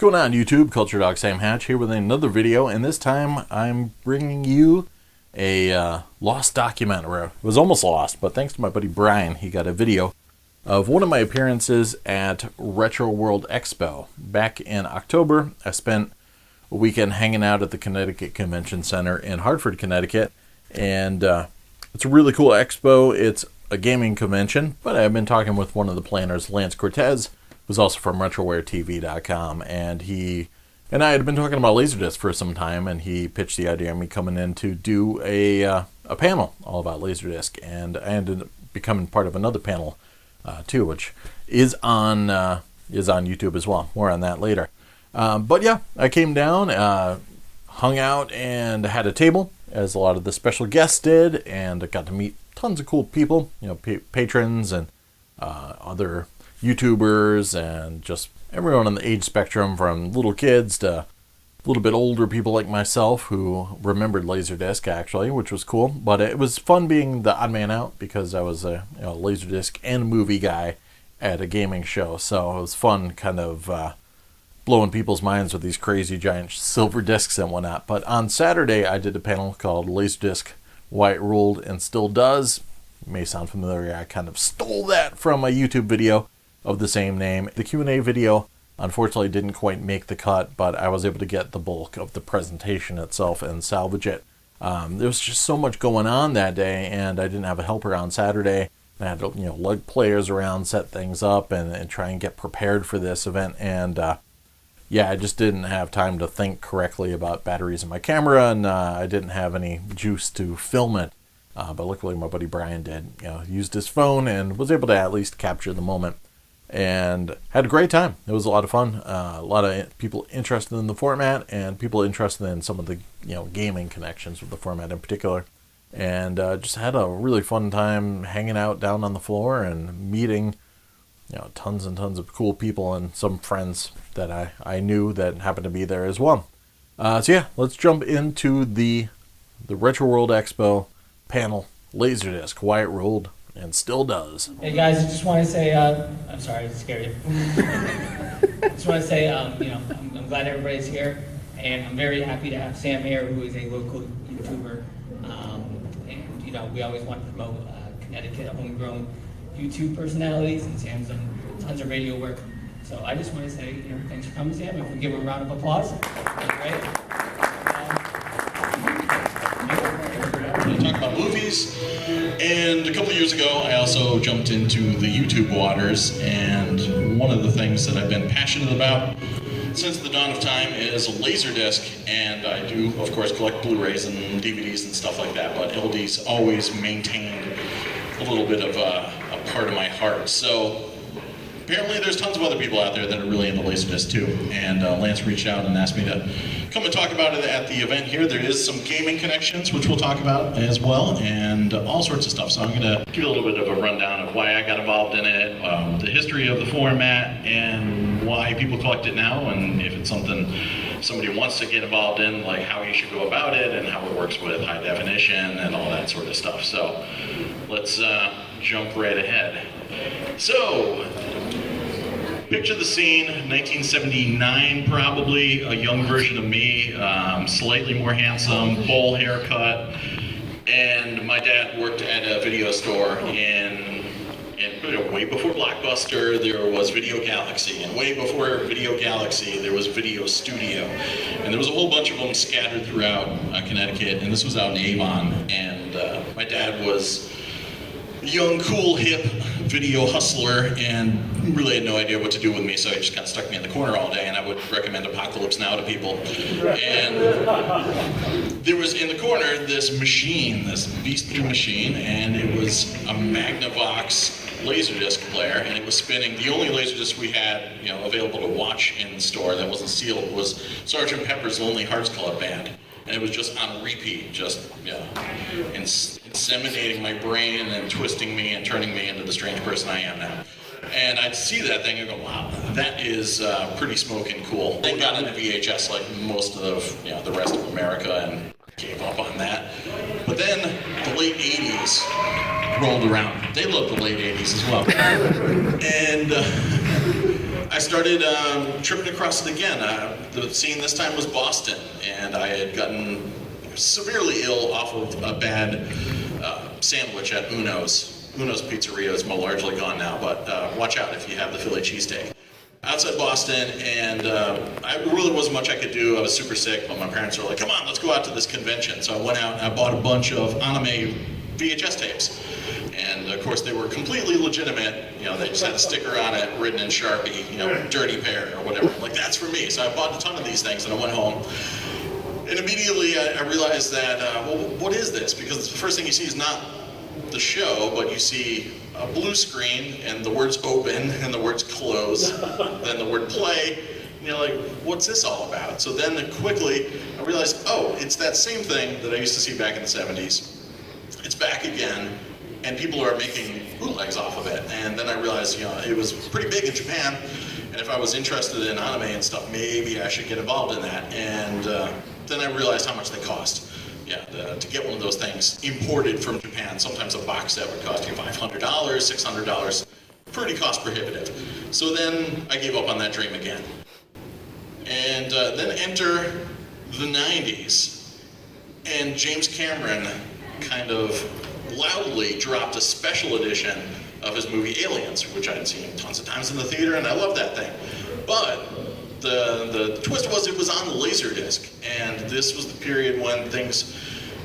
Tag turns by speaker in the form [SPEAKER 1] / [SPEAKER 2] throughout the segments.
[SPEAKER 1] going on YouTube? Culturedog Sam Hatch here with another video, and this time I'm bringing you a lost document. It was almost lost, but thanks to my buddy Brian, he got a video of one of my appearances at RetroWorld Expo. Back in October, I spent a weekend hanging out at the Connecticut Convention Center in Hartford, Connecticut, and it's a really cool expo. It's a gaming convention, but I've been talking with one of the planners, Lance Cortez, who's also from RetroWareTV.com, and he and I had been talking about Laserdisc for some time, and he pitched the idea of me coming in to do a panel all about Laserdisc, and I ended up becoming part of another panel too, which is on YouTube as well. More on that later. But yeah, I came down, hung out, and had a table, as a lot of the special guests did, and I got to meet tons of cool people, patrons and other YouTubers, and just everyone on the age spectrum, from little kids to a little bit older people like myself who remembered Laserdisc, actually, which was cool. But it was fun being the odd man out, because I was a Laserdisc and movie guy at a gaming show, so it was fun kind of blowing people's minds with these crazy giant silver discs and whatnot. But on Saturday, I did a panel called Laserdisc, Why It Ruled and Still Does. It may sound familiar. I kind of stole that from a YouTube video of the same name. The Q&A video unfortunately didn't quite make the cut, but I was able to get the bulk of the presentation itself and salvage it. There was just so much going on that day, and I didn't have a helper on Saturday. I had to lug players around, set things up, and try and get prepared for this event. And yeah, I just didn't have time to think correctly about batteries in my camera, and I didn't have any juice to film it. But luckily my buddy Brian did. Used his phone and was able to at least capture the moment. And had a great time. It was a lot of fun. A lot of people interested in the format, and people interested in some of the gaming connections with the format in particular. And just had a really fun time hanging out down on the floor and meeting tons and tons of cool people, and some friends that I knew that happened to be there as well. So yeah, let's jump into the RetroWorld Expo panel, Laserdisc, Why It Ruled and Still Does.
[SPEAKER 2] Hey guys, I just want to say, I'm sorry to scare you. I just want to say, I'm glad everybody's here, and I'm very happy to have Sam here, who is a local YouTuber. And we always want to promote Connecticut homegrown YouTube personalities, and Sam's done tons of radio work. So I just want to say, thanks for coming, Sam. If we give him a round of applause, that's great.
[SPEAKER 1] I talk about movies, and a couple years ago I also jumped into the YouTube waters, and one of the things that I've been passionate about since the dawn of time is Laserdisc, and I do, of course, collect Blu-rays and DVDs and stuff like that, but LD's always maintained a little bit of a part of my heart. So apparently there's tons of other people out there that are really into Laserdisc too, and Lance reached out and asked me to come and talk about it at the event here. There is some gaming connections, which we'll talk about as well, and all sorts of stuff. So I'm going to give you a little bit of a rundown of why I got involved in it, the history of the format, and why people collect it now, and if it's something somebody wants to get involved in, like how you should go about it, and how it works with high definition and all that sort of stuff. So let's jump right ahead. So, picture the scene, 1979 probably, a young version of me, slightly more handsome, bowl haircut, and my dad worked at a video store in way before Blockbuster there was Video Galaxy, and way before Video Galaxy there was Video Studio, and there was a whole bunch of them scattered throughout Connecticut, and this was out in Avon, and my dad was young, cool, hip video hustler, and really had no idea what to do with me, so he just kind of stuck me in the corner all day, and I would recommend Apocalypse Now to people. And there was in the corner this machine, this beastly machine, and it was a Magnavox Laserdisc player, and it was spinning. The only Laserdisc we had available to watch in the store that wasn't sealed was Sgt. Pepper's Lonely Hearts Club Band. And it was just on repeat, just inseminating my brain and twisting me and turning me into the strange person I am now. And I'd see that thing and go, wow, that is pretty smoking cool. They got into VHS like most of the rest of America, and gave up on that. But then the late 80s rolled around. They loved the late 80s as well. And I started tripping across it again. The scene this time was Boston, and I had gotten severely ill off of a bad sandwich at Uno's. Uno's Pizzeria is more largely gone now, but watch out if you have the Philly cheesesteak. Outside Boston, and I really wasn't much I could do. I was super sick, but my parents were like, come on, let's go out to this convention. So I went out and I bought a bunch of anime VHS tapes. And of course they were completely legitimate. You know, they just had a sticker on it written in Sharpie, you know, dirty pair or whatever. Like, that's for me. So I bought a ton of these things and I went home. And immediately I realized that, well, what is this? Because the first thing you see is not the show, but you see a blue screen and the words open and the words close, then the word play, and you're like, what's this all about? So then quickly I realized, oh, it's that same thing that I used to see back in the 70s. It's back again, and people are making bootlegs off of it. And then I realized, you know, it was pretty big in Japan, and if I was interested in anime and stuff, maybe I should get involved in that. And then I realized how much they cost. Yeah, to get one of those things imported from Japan, sometimes a box set would cost you $500, $600, pretty cost prohibitive. So then I gave up on that dream again. And then enter the 90s, and James Cameron kind of loudly dropped a special edition of his movie Aliens, which I had seen tons of times in the theater, and I loved that thing. But the twist was it was on Laserdisc, and this was the period when things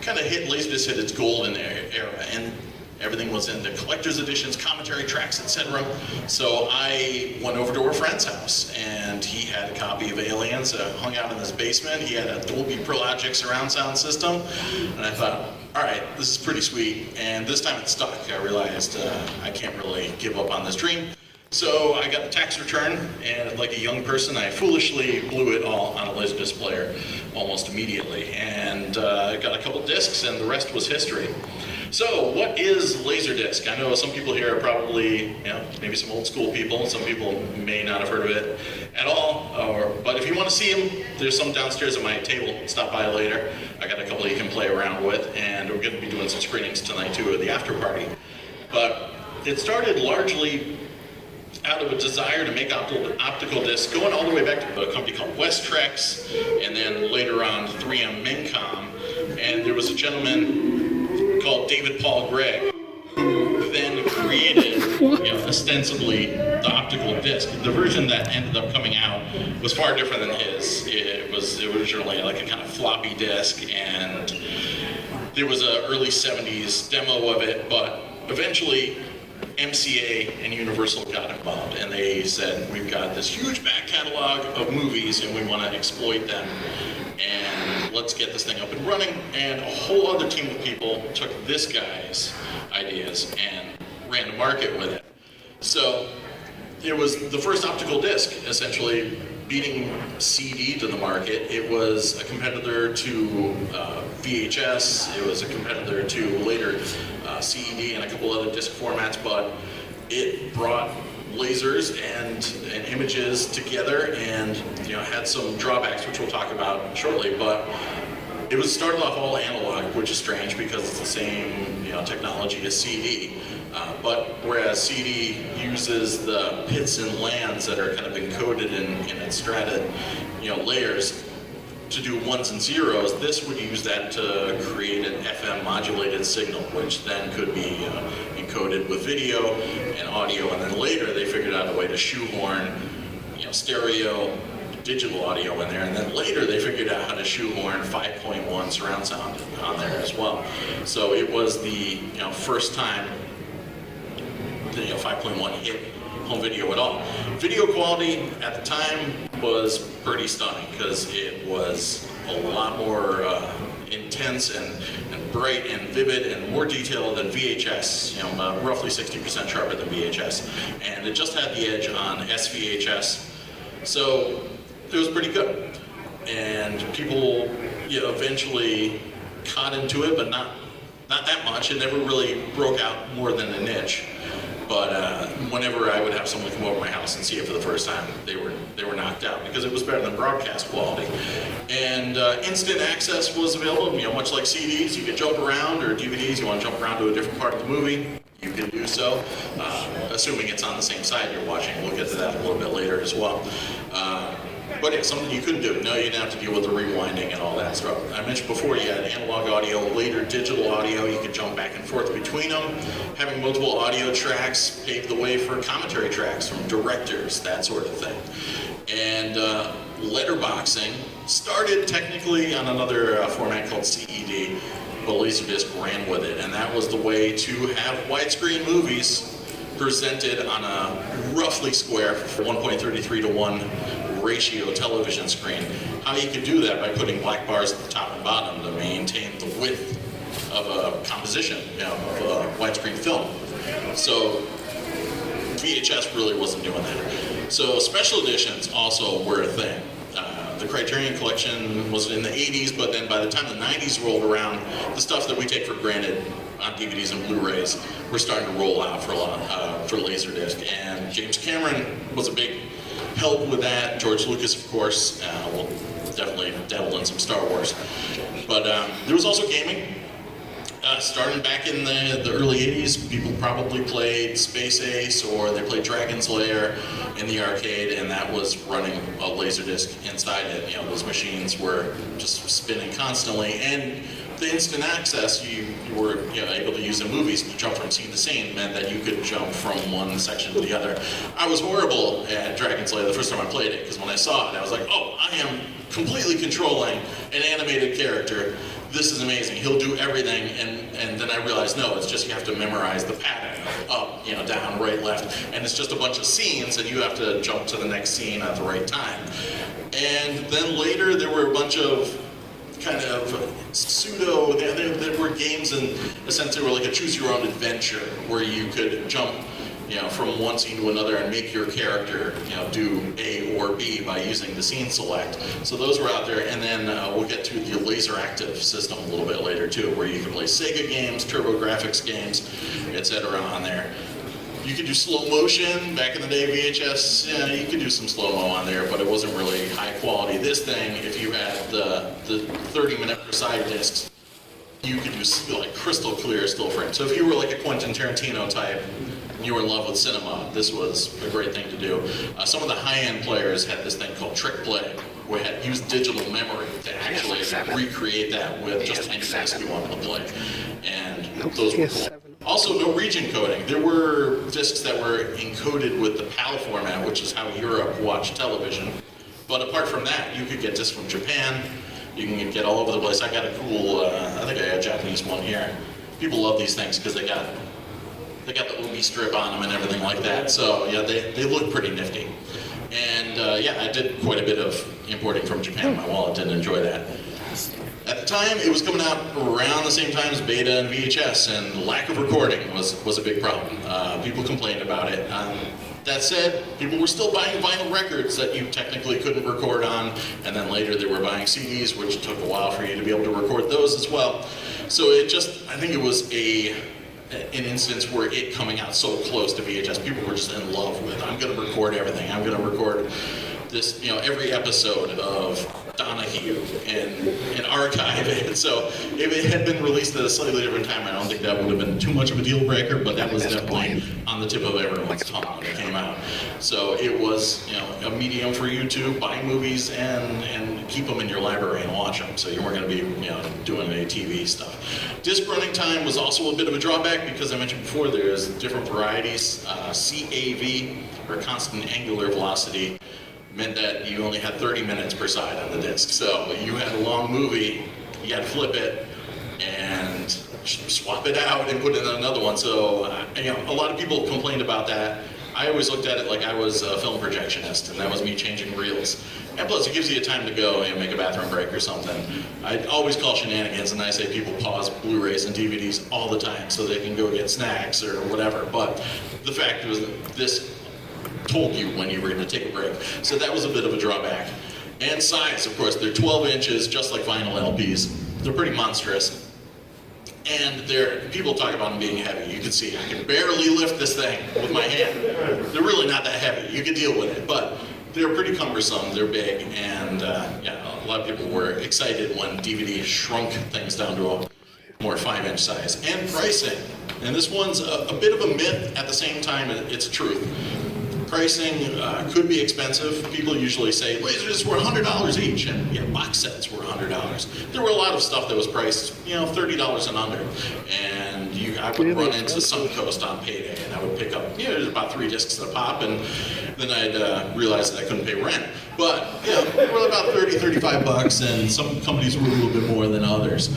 [SPEAKER 1] kind of Laserdisc hit its golden era, and everything was into collector's editions, commentary tracks, etc. So I went over to a friend's house, and he had a copy of Aliens, hung out in his basement. He had a Dolby Prologic surround sound system, and I thought, all right, this is pretty sweet. And this time it stuck. I realized I can't really give up on this dream. So I got the tax return, and like a young person, I foolishly blew it all on a Laserdisc player almost immediately. And I got a couple discs, and the rest was history. So what is Laserdisc? I know some people here are probably, you know, maybe some old school people. Some people may not have heard of it at all. But if you want to see them, there's some downstairs at my table. Stop by later. I got a couple you can play around with, and we're going to be doing some screenings tonight too at the after party. But it started largely out of a desire to make optical discs, going all the way back to a company called Westrex, and then later on 3M Mincom. And there was a gentleman called David Paul Gregg who then created, you know, ostensibly the optical disc. The version that ended up coming out was far different than his. It was originally like a kind of floppy disk, and there was an early 70s demo of it, but eventually MCA and Universal got involved, and they said, we've got this huge back catalog of movies and we want to exploit them, and let's get this thing up and running. And a whole other team of people took this guy's ideas and ran to market with it. So it was the first optical disc, essentially beating CD to the market. It was a competitor to VHS, it was a competitor to later CED and a couple other disc formats, but it brought lasers and images together, and, you know, had some drawbacks which we'll talk about shortly. But it was started off all analog, which is strange because it's the same, you know, technology as CD. But whereas CD uses the pits and lands that are kind of encoded in its strata, you know, layers to do ones and zeros, this would use that to create an FM modulated signal, which then could be encoded with video and audio. And then later they figured out a way to shoehorn, you know, stereo, digital audio in there, and then later they figured out how to shoehorn 5.1 surround sound on there as well. So it was the, you know, first time the, you know, 5.1 hit home video at all. Video quality at the time was pretty stunning because it was a lot more intense and bright and vivid and more detailed than VHS, you know, roughly 60% sharper than VHS. And it just had the edge on SVHS. So it was pretty good. And people, you know, eventually caught into it, but not that much. It never really broke out more than a niche. But whenever I would have someone come over to my house and see it for the first time, they were knocked out because it was better than broadcast quality. And instant access was available. You know, much like CDs, you could jump around, or DVDs, you want to jump around to a different part of the movie, you can do so, assuming it's on the same side you're watching. We'll get to that a little bit later as well. But yeah, something you couldn't do. No, you didn't have to deal with the rewinding and all that stuff. I mentioned before you had analog audio, later digital audio. You could jump back and forth between them. Having multiple audio tracks paved the way for commentary tracks from directors, that sort of thing. And letterboxing started technically on another format called CED, but Laserdisc ran with it. And that was the way to have widescreen movies presented on a roughly square 1.33 to 1 ratio television screen. How you could do that by putting black bars at the top and bottom to maintain the width of a composition, of a widescreen film. So VHS really wasn't doing that. So special editions also were a thing. The Criterion Collection was in the 80s, but then by the time the 90s rolled around, the stuff that we take for granted on DVDs and Blu-rays were starting to roll out for Laserdisc. And James Cameron was a big help with that. George Lucas, of course, will definitely dabble in some Star Wars. But there was also gaming. Starting back in the early 80s, people probably played Space Ace or they played Dragon's Lair in the arcade, and that was running a Laserdisc inside it. Those machines were just spinning constantly, and the instant access you were able to use in movies to jump from scene to scene meant that you could jump from one section to the other. I was horrible at Dragon's Lair the first time I played it, because when I saw it, I was like, oh, I am completely controlling an animated character. This is amazing. He'll do everything, and then I realized, no, it's just you have to memorize the pattern of up, down, right, left, and it's just a bunch of scenes, and you have to jump to the next scene at the right time. And then later, there were a bunch of kind of there were games in a sense they were like a choose-your-own-adventure, where you could jump from one scene to another and make your character, do A or B by using the scene select. So those were out there, and then we'll get to the laser active system a little bit later too, where you can play Sega games, TurboGrafx games, etc. on there. You could do slow motion. Back in the day, VHS, you could do some slow-mo on there, but it wasn't really high quality. This thing, if you had the 30-minute per side discs, you could do like crystal clear still frame. So if you were like a Quentin Tarantino type, you were in love with cinema, this was a great thing to do. Some of the high-end players had this thing called Trick Play, where you had used digital memory to actually recreate that with just any disc you wanted to play. And those were cool. Also, no region coding. There were discs that were encoded with the PAL format, which is how Europe watched television. But apart from that, you could get discs from Japan. You can get all over the place. I got a cool, I think I got a Japanese one here. People love these things because they got the Obi strip on them and everything like that. So yeah, they look pretty nifty. And yeah, I did quite a bit of importing from Japan. My wallet did enjoy that. At the time, it was coming out around the same time as Beta and VHS, and lack of recording was a big problem. People complained about it. That said, people were still buying vinyl records that you technically couldn't record on, and then later they were buying CDs, which took a while for you to be able to record those as well. So I think it was an instance where it coming out so close to VHS, people were just in love with, I'm going to record everything. I'm going to record this, every episode of Donahue and archive it. So if it had been released at a slightly different time, I don't think that would have been too much of a deal breaker, but that was definitely on the tip of everyone's tongue when it came out. So it was, a medium for you to buy movies and keep them in your library and watch them. So you weren't going to be, doing any TV stuff. Disc running time was also a bit of a drawback because I mentioned before there's different varieties. CAV, or constant angular velocity, meant that you only had 30 minutes per side on the disc. So you had a long movie, you had to flip it and swap it out and put in another one. So a lot of people complained about that. I always looked at it like I was a film projectionist, and that was me changing reels. And plus, it gives you time to go and make a bathroom break or something. I always call shenanigans, and I say people pause Blu-rays and DVDs all the time so they can go get snacks or whatever. But the fact was that this told you when you were going to take a break. So that was a bit of a drawback. And size, of course, they're 12 inches, just like vinyl LPs. They're pretty monstrous. And people talk about them being heavy. You can see, I can barely lift this thing with my hand. They're really not that heavy. You can deal with it, but they're pretty cumbersome. They're big, and a lot of people were excited when DVD shrunk things down to a more 5-inch size. And pricing. And this one's a bit of a myth, at the same time it's a truth. Pricing could be expensive. People usually say laserdiscs were $100 each, and yeah, box sets were $100. There were a lot of stuff that was priced, $30 and under. And I would run into Suncoast on payday, and I would pick up, there's about 3 discs a pop, and then I'd realize that I couldn't pay rent. But they were about $30-35, and some companies were a little bit more than others.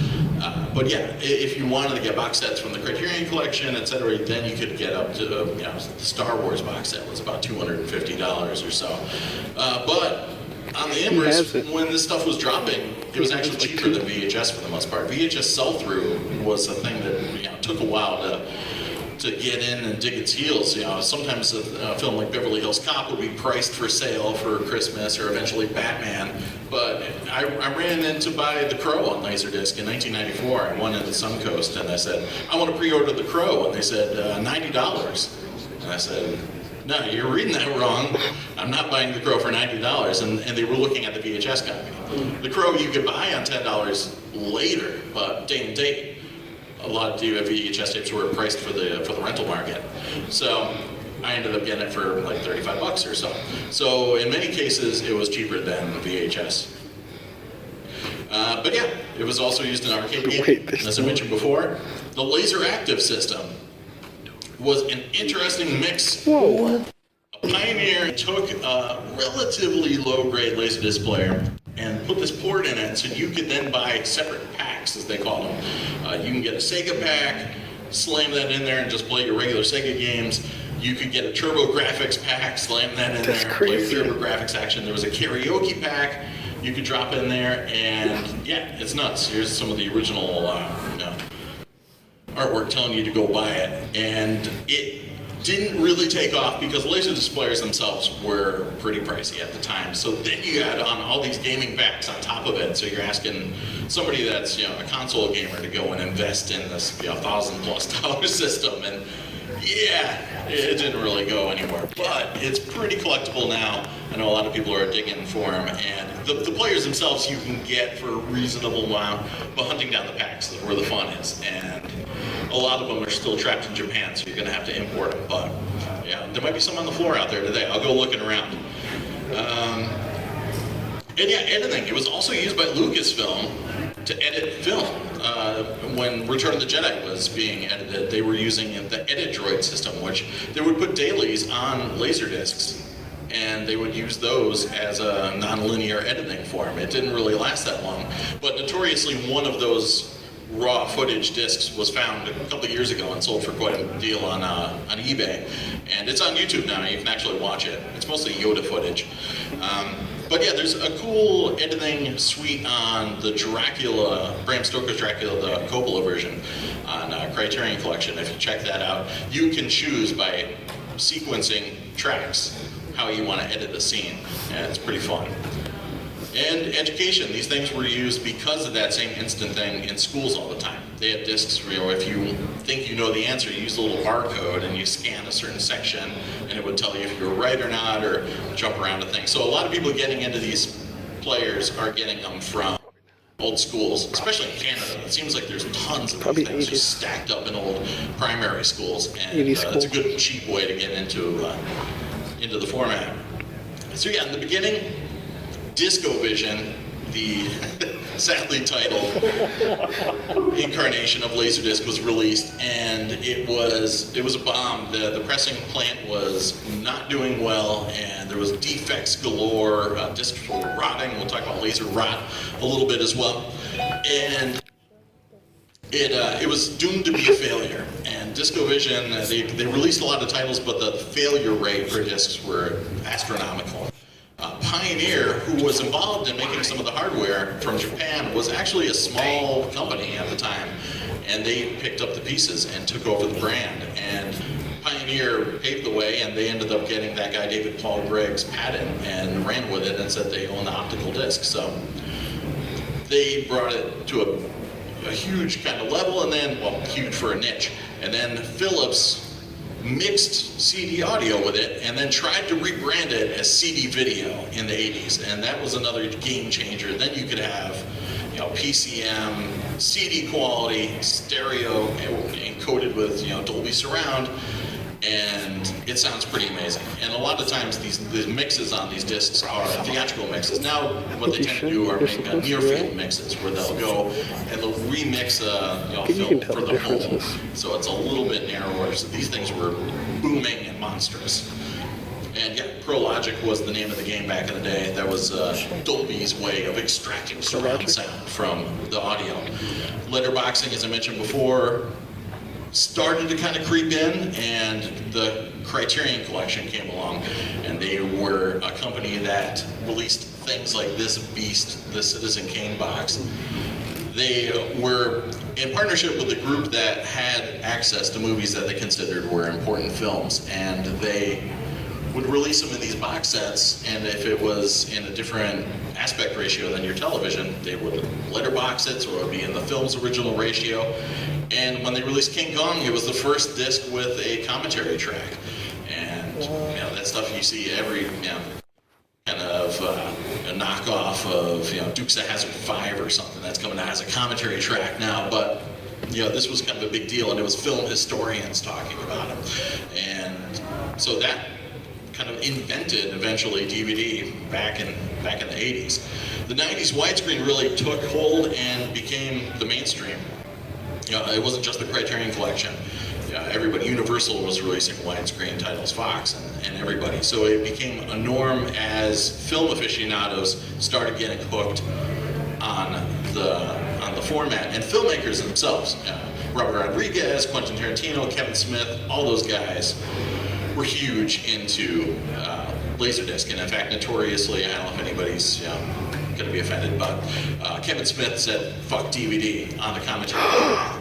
[SPEAKER 1] But yeah, if you wanted to get box sets from the Criterion Collection, etc., then you could get up to, the Star Wars box set was about $250 or so. But on the inverse, when this stuff was dropping, it was actually cheaper than VHS for the most part. VHS sell-through was a thing that took a while to get in and dig its heels. Sometimes a film like Beverly Hills Cop would be priced for sale for Christmas, or eventually Batman. But I ran in to buy The Crow on Laserdisc in 1994. I went into Suncoast and I said, I want to pre-order The Crow. And they said, $90. And I said, no, you're reading that wrong. I'm not buying The Crow for $90. And they were looking at the VHS copy. The Crow you could buy on $10 later, but day and date. A lot of VHS tapes were priced for the rental market. So I ended up getting it for like $35 or so. So in many cases, it was cheaper than the VHS. But yeah, it was also used in arcade games. As I mentioned before, the laser active system was an interesting mix.
[SPEAKER 3] Whoa.
[SPEAKER 1] Pioneer took a relatively low-grade Laserdisc player and put this port in it, so you could then buy separate packs, as they call them. You can get a Sega pack, slam that in there, and just play your regular Sega games. You could get a TurboGrafx pack, slam that in there, play your TurboGrafx action. There was a karaoke pack you could drop in there, and yeah, it's nuts. Here's some of the original artwork telling you to go buy it, and it didn't really take off because Laserdisc players themselves were pretty pricey at the time. So then you add on all these gaming packs on top of it. So you're asking somebody that's a console gamer to go and invest in this $1,000+ system, and yeah, it didn't really go anywhere. But it's pretty collectible now. I know a lot of people are digging for them, and the players themselves you can get for a reasonable amount, but hunting down the packs is where the fun is. And a lot of them are still trapped in Japan, so you're going to have to import them. But yeah, there might be some on the floor out there today. I'll go looking around. And yeah, editing. It was also used by Lucasfilm to edit film. When Return of the Jedi was being edited, they were using the Edit Droid system, which they would put dailies on Laserdiscs, and they would use those as a non-linear editing form. It didn't really last that long, but notoriously one of those raw footage discs was found a couple of years ago and sold for quite a deal on eBay, and it's on YouTube now. You can actually watch it. It's mostly Yoda footage. But yeah, there's a cool editing suite on the Dracula, Bram Stoker's Dracula, the Coppola version on Criterion Collection. If you check that out, you can choose by sequencing tracks how you want to edit a scene, and it's pretty fun. And education, these things were used because of that same instant thing in schools all the time. They had discs where if you think you know the answer, you use a little barcode and you scan a certain section and it would tell you if you were right or not, or jump around to things. So a lot of people getting into these players are getting them from old schools, especially in Canada. It seems like there's tons of these things just stacked up in old primary schools, and it's a good cheap way to get into the format. So yeah, in the beginning, DiscoVision, the sadly titled incarnation of Laserdisc, was released, and it was a bomb. The pressing plant was not doing well, and there was defects galore. Discs were rotting. We'll talk about laser rot a little bit as well. And it was doomed to be a failure. And DiscoVision, they released a lot of titles, but the failure rate for discs were astronomical. Pioneer, who was involved in making some of the hardware from Japan, was actually a small company at the time, and they picked up the pieces and took over the brand. And Pioneer paved the way, and they ended up getting that guy David Paul Gregg's patent and ran with it and said they own the optical disc. So they brought it to a huge kind of level, and then, well, huge for a niche. And then Philips mixed CD audio with it and then tried to rebrand it as CD video in the 80s, and that was another game changer. Then you could have PCM, CD quality, stereo, encoded with Dolby Surround, and it sounds pretty amazing. And a lot of times the mixes on these discs are theatrical mixes. Now what they tend to do are make near-field mixes where they'll go and they'll remix a film for the home. So it's a little bit narrower. So these things were booming and monstrous. And yeah, ProLogic was the name of the game back in the day. That was Dolby's way of extracting surround sound from the audio. Letterboxing, as I mentioned before, started to kind of creep in, and the Criterion Collection came along, and they were a company that released things like this beast, the Citizen Kane box. They were in partnership with a group that had access to movies that they considered were important films, and they would release them in these box sets, and if it was in a different aspect ratio than your television, they would letterbox it, so it would be in the film's original ratio. And when they released King Kong, it was the first disc with a commentary track. And that stuff you see every kind of a knockoff of Dukes of Hazzard 5 or something that's coming out as a commentary track now, but this was kind of a big deal, and it was film historians talking about them. And so that kind of invented eventually DVD back in the 80s. The 90s widescreen really took hold and became the mainstream. It wasn't just the Criterion Collection. Everybody, Universal was releasing widescreen titles, Fox, and everybody. So it became a norm as film aficionados started getting hooked on the format, and filmmakers themselves. Robert Rodriguez, Quentin Tarantino, Kevin Smith, all those guys were huge into Laserdisc, and in fact, notoriously, I don't know if anybody's going to be offended, but Kevin Smith said "fuck DVD" on the commentary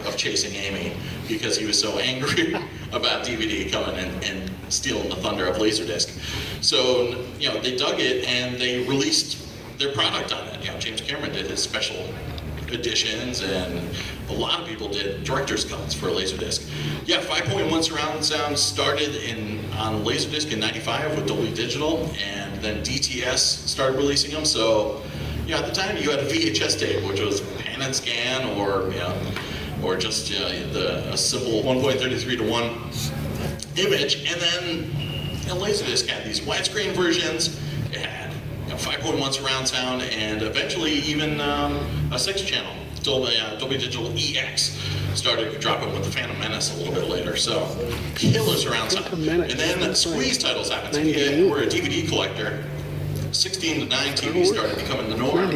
[SPEAKER 1] of Chasing Amy because he was so angry about DVD coming and stealing the thunder of Laserdisc. So they dug it and they released their product on it. James Cameron did his special editions, and a lot of people did director's cuts for Laserdisc. 5.1 surround sound started on Laserdisc in '95 with Dolby Digital, and then DTS started releasing them. So at the time you had a VHS tape, which was pan and scan, or just a simple 1.33 to 1 image, and then Laserdisc had these widescreen versions. It had 5.1 surround sound, and eventually even a 6-channel. Dolby Digital EX started dropping with the Phantom Menace a little bit later. So killer surround sound. And then squeeze titles happened. So we're a DVD collector. 16 to 9 TV started becoming the norm.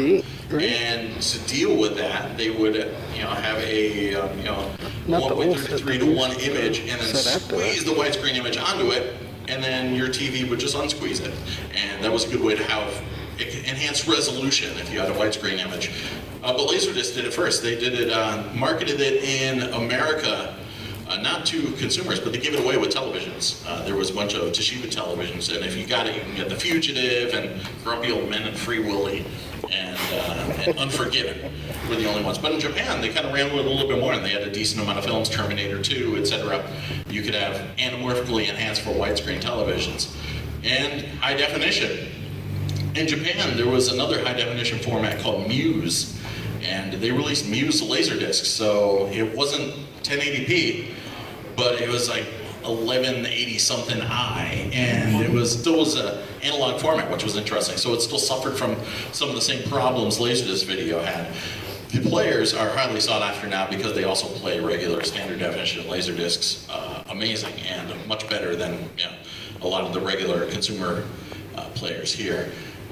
[SPEAKER 1] And to deal with that, they would have a 1.33 to 1 image, and then squeeze the widescreen image onto it, and then your TV would just unsqueeze it. And that was a good way to have enhanced resolution if you had a widescreen image. But Laserdisc did it first. They did it, marketed it in America, not to consumers, but they gave it away with televisions. There was a bunch of Toshiba televisions, and if you got it, you can get The Fugitive and Grumpy Old Men and Free Willy and Unforgiven were the only ones. But in Japan, they kind of ran with it a little bit more, and they had a decent amount of films, Terminator 2, etc. You could have anamorphically enhanced for widescreen televisions. And high definition. In Japan, there was another high definition format called Muse, and they released Muse Laserdisc, so it wasn't 1080p, but it was like 1180 something I, and it still was an analog format, which was interesting. So it still suffered from some of the same problems Laserdisc video had. The players are highly sought after now because they also play regular standard definition Laserdiscs amazing and much better than a lot of the regular consumer players here.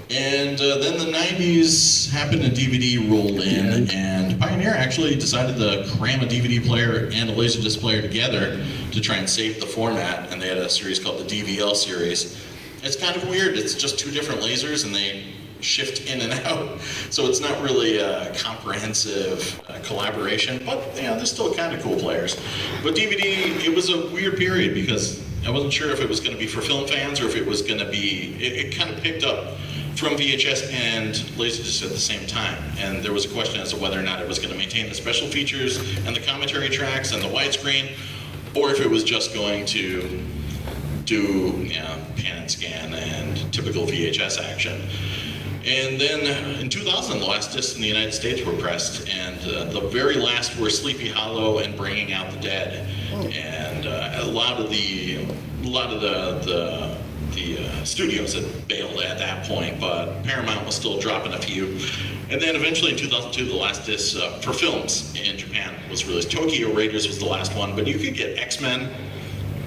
[SPEAKER 1] And then the 90s happened and DVD rolled in, and Pioneer actually decided to cram a DVD player and a Laserdisc player together to try and save the format, and they had a series called the DVL series. It's kind of weird, it's just two different lasers and they shift in and out, so it's not really a comprehensive collaboration, but they're still kind of cool players. But DVD, it was a weird period because I wasn't sure if it was going to be for film fans or if it was going to be, it kind of picked up from VHS and Laserdisc at the same time, and there was a question as to whether or not it was going to maintain the special features and the commentary tracks and the widescreen, or if it was just going to do pan and scan and typical VHS action.
[SPEAKER 3] And then in 2000, the last discs in the United States were pressed, and the very last were Sleepy Hollow and Bringing Out the Dead. And a lot of the studios had bailed at that point, but Paramount was still dropping a few. And then eventually in 2002, the last disc for films in Japan was released. Tokyo Raiders was the last one, but you could get X-Men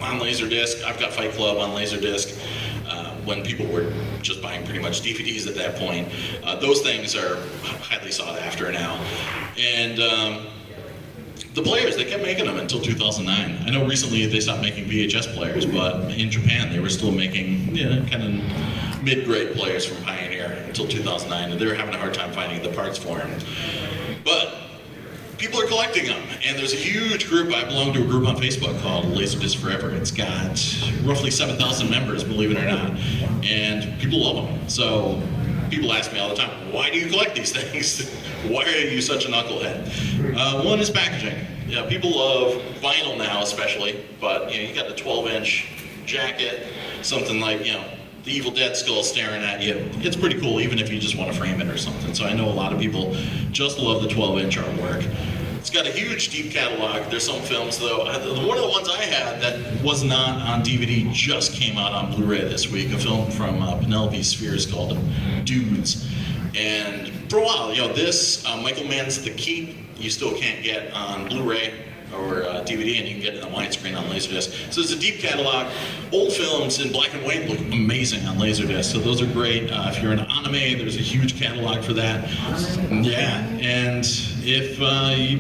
[SPEAKER 3] on Laserdisc. I've got Fight Club on Laserdisc. When people were just buying pretty much DVDs at that point. Those things are highly sought after now. And the players, they kept making them until 2009. I know recently they stopped making VHS players, but in Japan they were still making kind of mid-grade players from Pioneer until 2009, and they were having a hard time finding the parts for them. But people are collecting them, and there's a huge group. I belong to a group on Facebook called Laserdisc Forever. It's got roughly 7,000 members, believe it or not, and people love them. So people ask me all the time, why do you collect these things? Why are you such a knucklehead? One is packaging. People love vinyl now especially, but you got the 12-inch jacket, something like, the Evil Dead skull staring at you. It's pretty cool, even if you just want to frame it or something. So I know a lot of people just love the 12-inch artwork. It's got a huge, deep catalog. There's some films, though. One of the ones I had that was not on DVD just came out on Blu-ray this week, a film from Penelope Spheres called Dudes. And for a while, this Michael Mann's The Keep, you still can't get on Blu-ray or DVD, and you can get it on widescreen on Laserdisc. So it's a deep catalog. Old films in black and white look amazing on Laserdisc, so those are great. If you're into anime, there's a huge catalog for that. Yeah, and if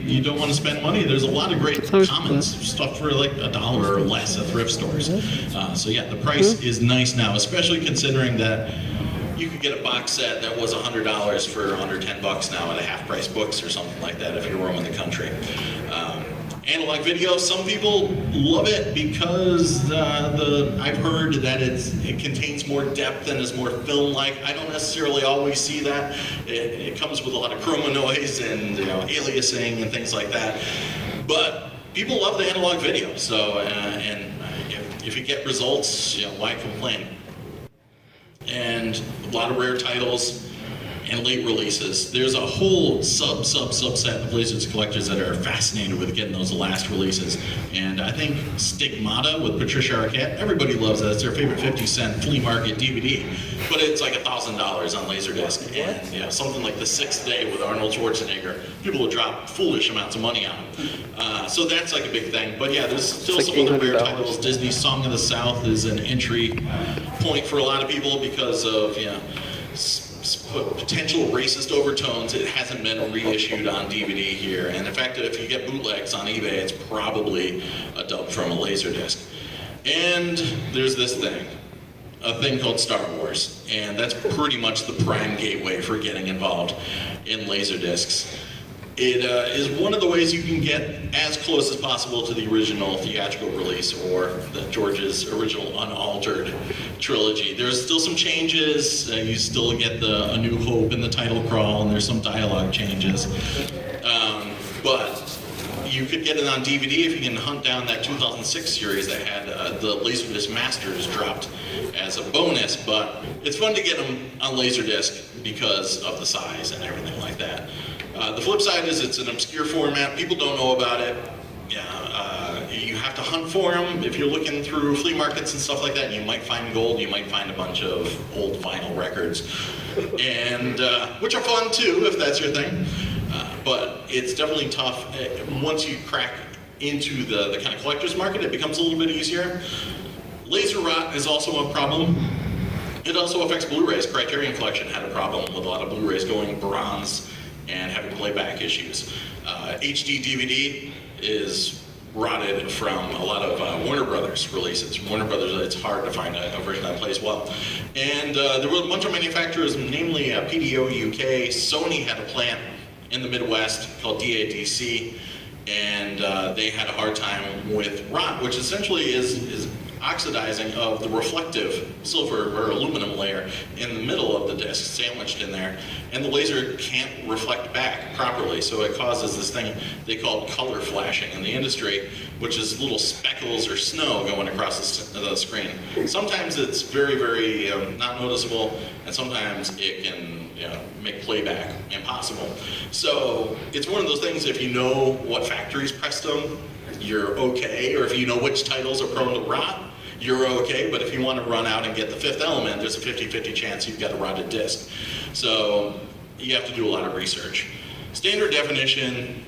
[SPEAKER 3] you don't want to spend money, there's a lot of great commons, stuff for like $1 or less at thrift stores. So yeah, the price is nice now, especially considering that you could get a box set that was $100 for under $10 now at a half-price Books or something like that if you're roaming the country. Analog video, some people love it because I've heard that it contains more depth and is more film-like. I don't necessarily always see that. It comes with a lot of chroma noise and aliasing and things like that. But people love the analog video, so and if you get results, why complain? And a lot of rare titles and late releases. There's a whole subset of Laserdisc collectors that are fascinated with getting those last releases. And I think Stigmata with Patricia Arquette, everybody loves that. It's their favorite 50-cent flea market DVD. But it's like $1,000 on Laserdisc. And something like The Sixth Day with Arnold Schwarzenegger, people will drop foolish amounts of money on. So that's like a big thing. But yeah, there's still some other rare titles. Disney's Song of the South is an entry point for a lot of people because of potential racist overtones. It hasn't been reissued on DVD here, and in fact, if you get bootlegs on eBay, it's probably a dub from a Laserdisc. And there's this thing, a thing called Star Wars, and that's pretty much the prime gateway for getting involved in Laserdiscs. It is one of the ways you can get as close as possible to the original theatrical release or George's original unaltered trilogy. There's still some changes. You still get A New Hope in the title crawl, and there's some dialogue changes. But you could get it on DVD if you can hunt down that 2006 series that had the Laserdisc Masters dropped as a bonus. But it's fun to get them on Laserdisc because of the size and everything like that. The flip side is it's an obscure format. People don't know about it. You have to hunt for them. If you're looking through flea markets and stuff like that, you might find gold. You might find a bunch of old vinyl records, and which are fun too, if that's your thing. But it's definitely tough. Once you crack into the kind of collector's market, it becomes a little bit easier. Laser rot is also a problem. It also affects Blu-rays. Criterion Collection had a problem with a lot of Blu-rays going bronze and having playback issues. HD DVD is rotted from a lot of Warner Brothers releases. Warner Brothers, it's hard to find a version that plays well. And there were a bunch of manufacturers, namely PDO UK. Sony had a plant in the Midwest called DADC, and they had a hard time with rot, which essentially is oxidizing of the reflective silver or aluminum layer in the middle of the disc, sandwiched in there, and the laser can't reflect back properly, so it causes this thing they call color flashing in the industry, which is little speckles or snow going across the screen. Sometimes it's very, very not noticeable, and sometimes it can make playback impossible. So it's one of those things, if you know what factories pressed them, you're okay, or if you know which titles are prone to rot, you're okay, but if you want to run out and get the Fifth Element, there's a 50-50 chance you've got a rotted disc. So you have to do a lot of research. Standard definition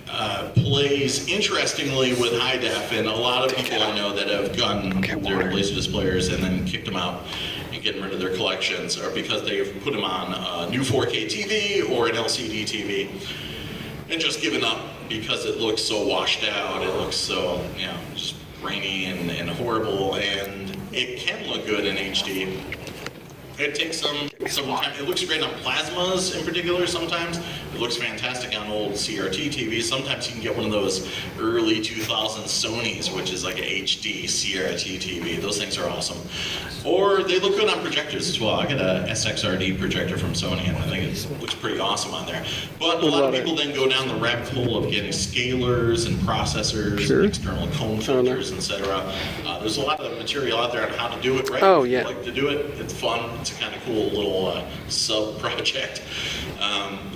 [SPEAKER 3] plays interestingly with high def, and a lot of people I know that have gotten their Laserdisc players and then kicked them out and getting rid of their collections are because they've put them on a new 4K TV or an LCD TV and just given up because it looks so washed out, it looks so, just grainy and horrible, and it can look good in HD. It takes some time. It looks great on plasmas in particular sometimes. It looks fantastic on old CRT TVs. Sometimes you can get one of those early 2000s Sonys, which is like an HD CRT TV. Those things are awesome. Or they look good on projectors as well. I got a SXRD projector from Sony, and I think it looks pretty awesome on there. But a lot of people then go down the rabbit hole of getting scalers and processors, and external cone filters, etc. There's a lot of material out there on how to do it right.
[SPEAKER 4] Oh,
[SPEAKER 3] if
[SPEAKER 4] yeah.
[SPEAKER 3] you like to do it. It's fun. It's a kind of cool little sub-project.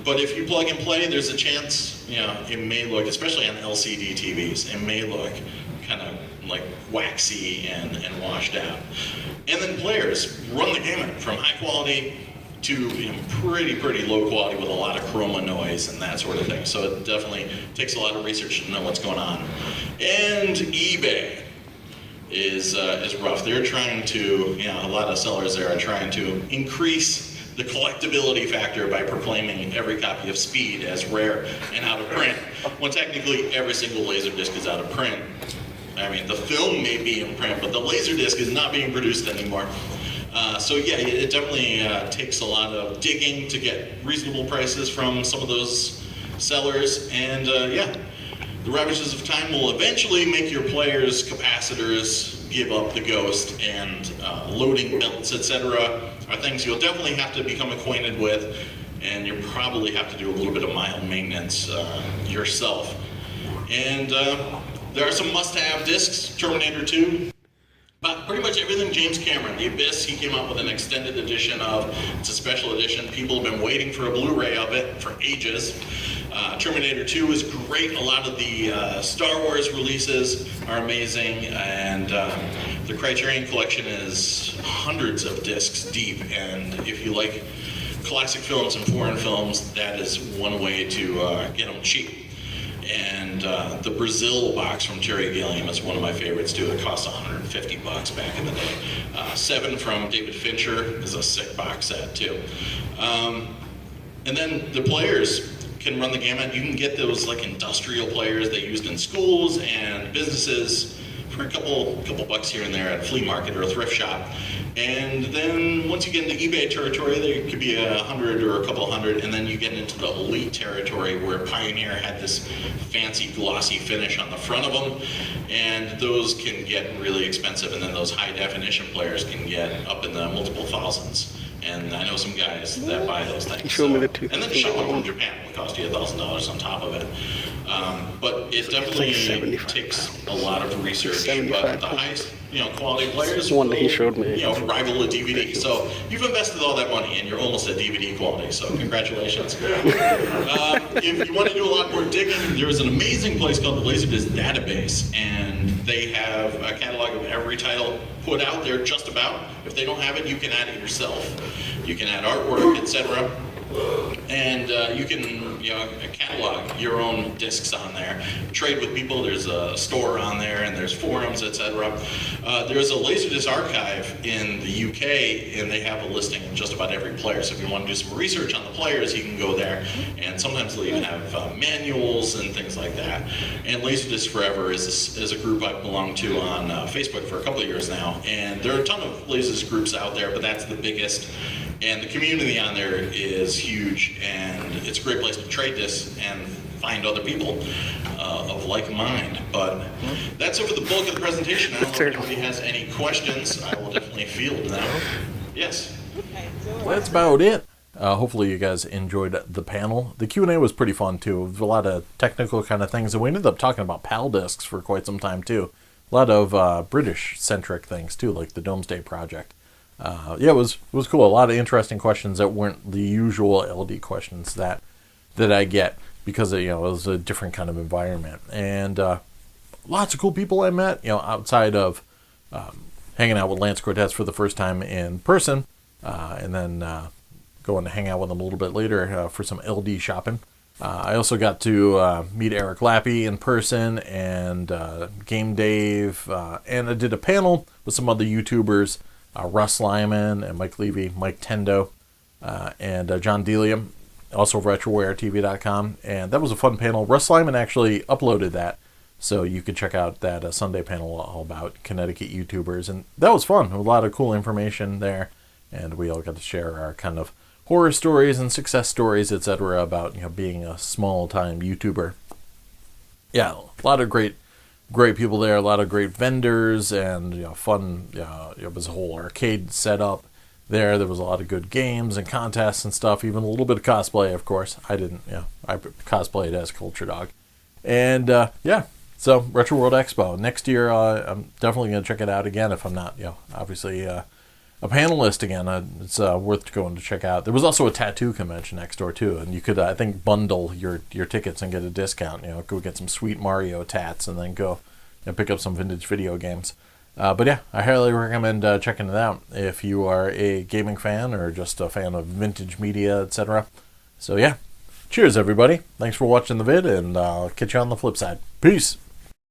[SPEAKER 3] But if you plug and play, there's a chance, it may look, especially on LCD TVs, it may look kind of like waxy and washed out. And then players run the gamut from high quality to pretty low quality with a lot of chroma noise and that sort of thing. So it definitely takes a lot of research to know what's going on. And eBay is rough. They're trying to, a lot of sellers there are trying to increase the collectability factor by proclaiming every copy of Speed as rare and out of print, when technically every single Laserdisc is out of print. I mean, the film may be in print, but the Laserdisc is not being produced anymore. So yeah, it definitely takes a lot of digging to get reasonable prices from some of those sellers, and the ravages of time will eventually make your players' capacitors give up the ghost, and loading belts, etc. are things you'll definitely have to become acquainted with, and you probably have to do a little bit of mild maintenance yourself. And there are some must-have discs. Terminator 2. But pretty much everything James Cameron. The Abyss, he came out with an extended edition of. It's a special edition. People have been waiting for a Blu-ray of it for ages. Terminator 2 is great. A lot of the Star Wars releases are amazing, and the Criterion collection is hundreds of discs deep, and if you like classic films and foreign films, that is one way to get them cheap. And the Brazil box from Terry Gilliam is one of my favorites too. It cost $150 back in the day. 7 from David Fincher is a sick box set too. And then the players can run the gamut. You can get those like industrial players they used in schools and businesses for a couple bucks here and there at a flea market or a thrift shop. And then once you get into eBay territory, there could be 100 or a couple hundred, and then you get into the elite territory where Pioneer had this fancy glossy finish on the front of them, and those can get really expensive, and then those high definition players can get up in the multiple thousands. And I know some guys that buy those things.
[SPEAKER 4] Show me the two.
[SPEAKER 3] And then shipping from Japan will cost you $1,000 on top of it. But it definitely takes a lot of research. But the highest, quality players
[SPEAKER 4] one that he showed me.
[SPEAKER 3] rival a DVD. So you've invested all that money, and you're almost at DVD quality. So congratulations. If you want to do a lot more digging, there's an amazing place called the Laserdisc Database, and they have a catalog of every title put out there, just about. If they don't have it, you can add it yourself. You can add artwork, etc. And you can catalog your own discs on there. Trade with people. There's a store on there, and there's forums, etc. There's a Laserdisc archive in the UK, and they have a listing of just about every player. So if you want to do some research on the players, you can go there. And sometimes they'll even have manuals and things like that. And Laserdisc Forever is a group I've belonged to on Facebook for a couple of years now. And there are a ton of Laserdisc groups out there, but that's the biggest. And the community on there is huge, and it's a great place to trade this and find other people of like mind. But that's over the bulk of the presentation. I don't know if anybody has any questions. I will definitely field them. Yes?
[SPEAKER 1] Well, that's about it. Hopefully you guys enjoyed the panel. The Q&A was pretty fun too. There was a lot of technical kind of things, and we ended up talking about PAL discs for quite some time too. A lot of British-centric things too, like the Domesday Project. Yeah, it was cool. A lot of interesting questions that weren't the usual LD questions that I get, because it was a different kind of environment. And lots of cool people I met, outside of hanging out with Lance Cortez for the first time in person, and then going to hang out with him a little bit later for some LD shopping. I also got to meet Eric Lappy in person, and Game Dave, and I did a panel with some other YouTubers, Russ Lyman and Mike Levy, Mike Tendo, and John Delium, also RetroWareTV.com, and that was a fun panel. Russ Lyman actually uploaded that, so you could check out that Sunday panel all about Connecticut YouTubers, and that was fun. A lot of cool information there, and we all got to share our kind of horror stories and success stories, etc., about being a small-time YouTuber. Yeah, a lot of great people there, a lot of great vendors, and fun. It was a whole arcade setup there. There was a lot of good games and contests and stuff. Even a little bit of cosplay, of course. I didn't. I cosplayed as Culturedog, and yeah. So RetroWorld Expo next year. I'm definitely gonna check it out again if I'm not, obviously a panelist again. It's worth going to check out. There was also a tattoo convention next door too, and you could I think bundle your tickets and get a discount. Go get some sweet Mario tats and then go and pick up some vintage video games. But yeah, I highly recommend checking it out if you are a gaming fan or just a fan of vintage media, etc. So yeah, cheers everybody. Thanks for watching the vid, and I'll catch you on the flip side. Peace.